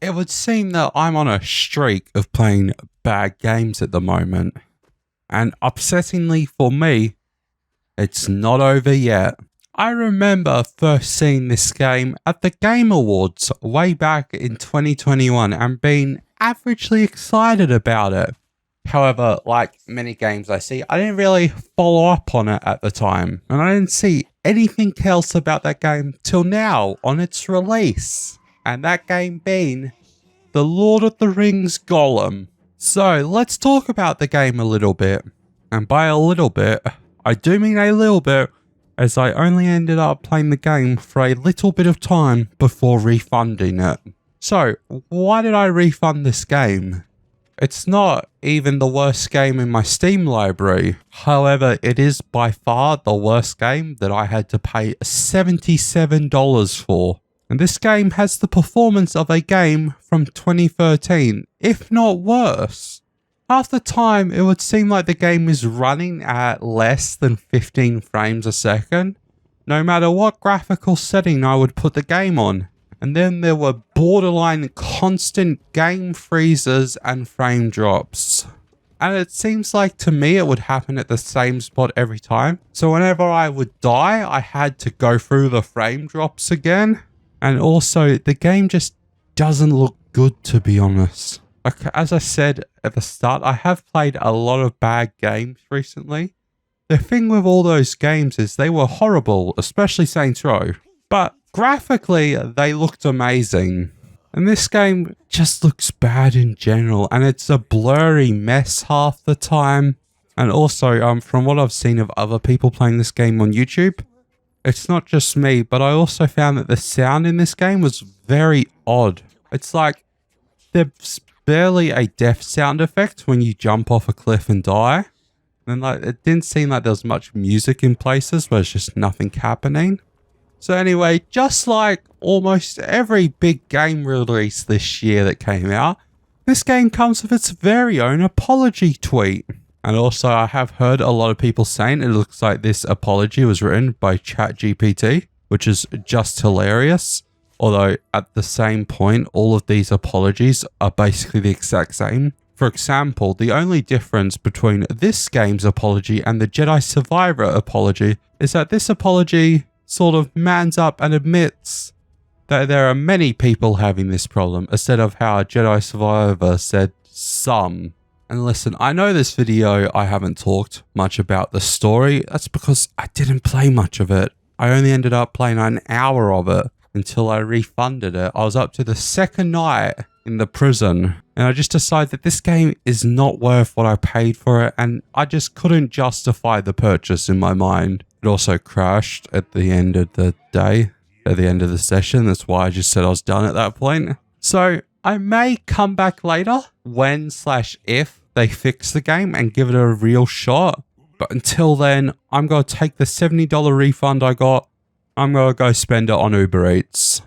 It would seem that I'm on a streak of playing bad games at the moment. And upsettingly for me, it's not over yet. I remember first seeing this game at the Game Awards way back in 2021 and being averagely excited about it. However, like many games I see, I didn't really follow up on it at the time. And I didn't see anything else about that game till now on its release. And that game being the Lord of the Rings Gollum. So let's talk about the game a little bit. And by a little bit, I do mean a little bit, as I only ended up playing the game for a little bit of time before refunding it. So, why did I refund this game? It's not even the worst game in my Steam library. However, it is by far the worst game that I had to pay $77 for. And this game has the performance of a game from 2013, if not worse. Half the time, it would seem like the game is running at less than 15 frames a second, no matter what graphical setting I would put the game on. And then there were borderline constant game freezes and frame drops. And it seems like to me it would happen at the same spot every time. So whenever I would die, I had to go through the frame drops again. And also, the game just doesn't look good, to be honest. Like, as I said at the start, I have played a lot of bad games recently. The thing with all those games is they were horrible, especially Saints Row. But graphically, they looked amazing. And this game just looks bad in general, and it's a blurry mess half the time. And also, from what I've seen of other people playing this game on YouTube, it's not just me, but I also found that the sound in this game was very odd. It's like there's barely a death sound effect when you jump off a cliff and die. And like it didn't seem like there was much music in places where there's just nothing happening. So anyway, just like almost every big game release this year that came out, this game comes with its very own apology tweet. And also, I have heard a lot of people saying it looks like this apology was written by ChatGPT, which is just hilarious. Although, at the same point, all of these apologies are basically the exact same. For example, the only difference between this game's apology and the Jedi Survivor apology is that this apology sort of mans up and admits that there are many people having this problem, instead of how Jedi Survivor said some. And listen, I know this video I haven't talked much about the story. That's because I didn't play much of it. I only ended up playing an hour of it until I refunded it. I was up to the second night in the prison, and I just decided that this game is not worth what I paid for it, and I just couldn't justify the purchase in my mind. It also crashed at the end of the day, at the end of the session. That's why I just said I was done at that point. So I may come back later when/if they fix the game and give it a real shot. But until then, I'm going to take the $70 refund I got. I'm going to go spend it on Uber Eats.